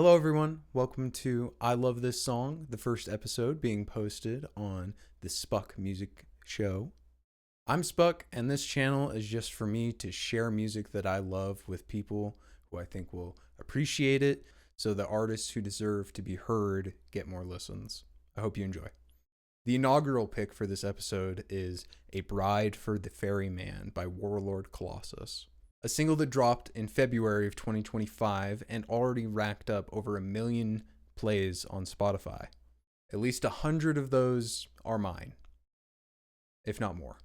Hello, everyone. Welcome to I Love This Song, the first episode being posted on the Spuck music show. I'm Spuck, and this channel is just for me to share music that I love with people who I think will appreciate it, so the artists who deserve to be heard get more listens. I hope you enjoy. The inaugural pick for this episode is A Bride for the Ferryman by Warlord Colossus. A single that dropped in February of 2025 and already racked up over 1 million plays on Spotify. At least 100 of those are mine, if not more.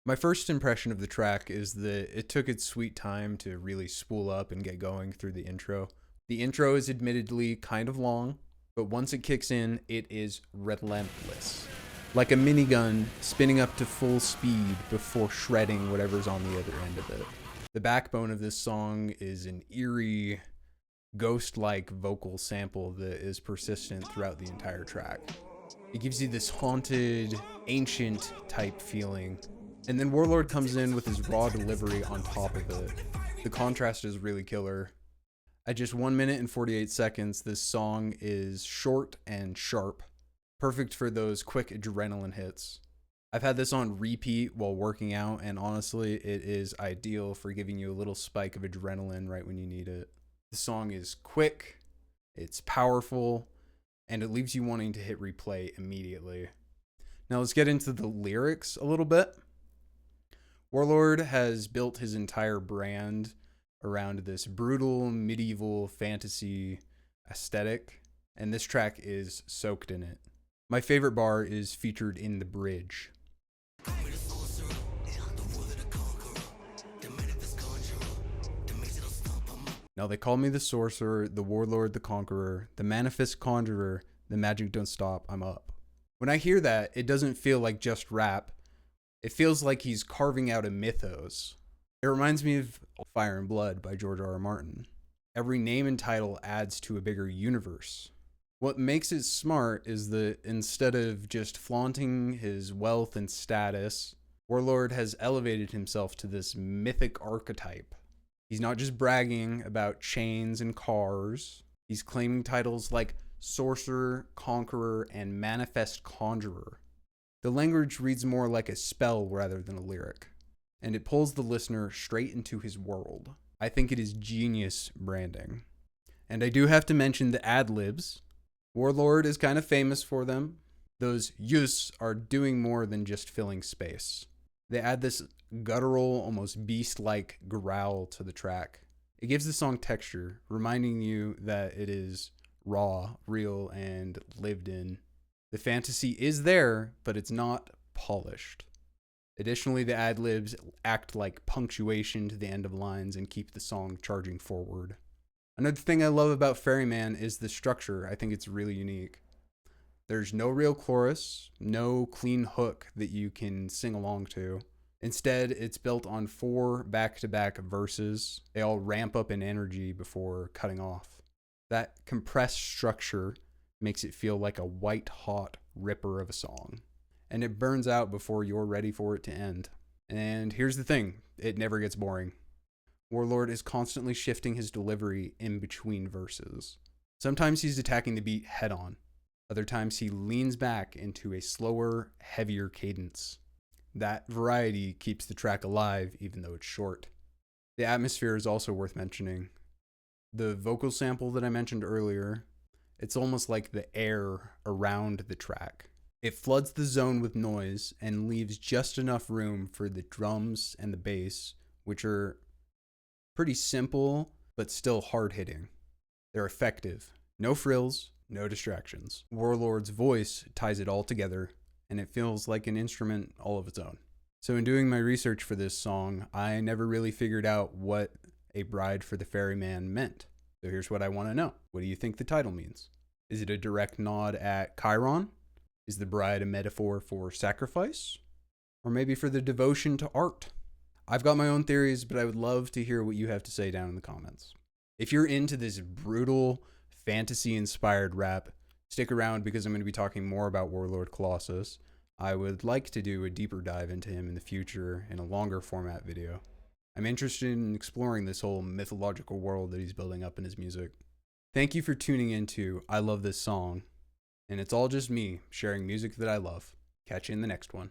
My first impression of the track is that it took its sweet time to really spool up and get going through the intro. The intro is admittedly kind of long, but once it kicks in, it is relentless. Like a minigun spinning up to full speed before shredding whatever's on the other end of it. The backbone of this song is an eerie, ghost-like vocal sample that is persistent throughout the entire track. It gives you this haunted, ancient type feeling. And then Warlord comes in with his raw delivery on top of it. The contrast is really killer. At just 1 minute and 48 seconds, this song is short and sharp. Perfect for those quick adrenaline hits. I've had this on repeat while working out, and honestly, it is ideal for giving you a little spike of adrenaline right when you need it. The song is quick, it's powerful, and it leaves you wanting to hit replay immediately. Now let's get into the lyrics a little bit. Warlord has built his entire brand around this brutal medieval fantasy aesthetic, and this track is soaked in it. My favorite bar is featured in the bridge. Now they call me the sorcerer, the warlord, the conqueror, the manifest conjurer, the magic don't stop, I'm up. When I hear that, it doesn't feel like just rap. It feels like he's carving out a mythos. It reminds me of Fire and Blood by George R.R. Martin. Every name and title adds to a bigger universe. What makes it smart is that instead of just flaunting his wealth and status, Warlord has elevated himself to this mythic archetype. He's not just bragging about chains and cars. He's claiming titles like Sorcerer, Conqueror, and Manifest Conjurer. The language reads more like a spell rather than a lyric, and it pulls the listener straight into his world. I think it is genius branding. And I do have to mention the ad-libs. Warlord is kind of famous for them. Those yus are doing more than just filling space. They add this guttural, almost beast-like growl to the track. It gives the song texture, reminding you that it is raw, real, and lived in. The fantasy is there, but it's not polished. Additionally, the ad-libs act like punctuation to the end of lines and keep the song charging forward. Another thing I love about Ferryman is the structure. I think it's really unique. There's no real chorus, no clean hook that you can sing along to. Instead, it's built on 4 back-to-back verses. They all ramp up in energy before cutting off. That compressed structure makes it feel like a white-hot ripper of a song. And it burns out before you're ready for it to end. And here's the thing, it never gets boring. Warlord is constantly shifting his delivery in between verses. Sometimes he's attacking the beat head-on. Other times he leans back into a slower, heavier cadence. That variety keeps the track alive even though it's short. The atmosphere is also worth mentioning. The vocal sample that I mentioned earlier, it's almost like the air around the track. It floods the zone with noise and leaves just enough room for the drums and the bass, which are pretty simple, but still hard-hitting. They're effective. No frills, no distractions. Warlord's voice ties it all together, and it feels like an instrument all of its own. So in doing my research for this song, I never really figured out what A Bride for the Ferryman meant. So here's what I want to know. What do you think the title means? Is it a direct nod at Chiron? Is the bride a metaphor for sacrifice? Or maybe for the devotion to art? I've got my own theories, but I would love to hear what you have to say down in the comments. If you're into this brutal, fantasy-inspired rap, stick around because I'm going to be talking more about Warlord Colossus. I would like to do a deeper dive into him in the future in a longer format video. I'm interested in exploring this whole mythological world that he's building up in his music. Thank you for tuning into I Love This Song. And it's all just me sharing music that I love. Catch you in the next one.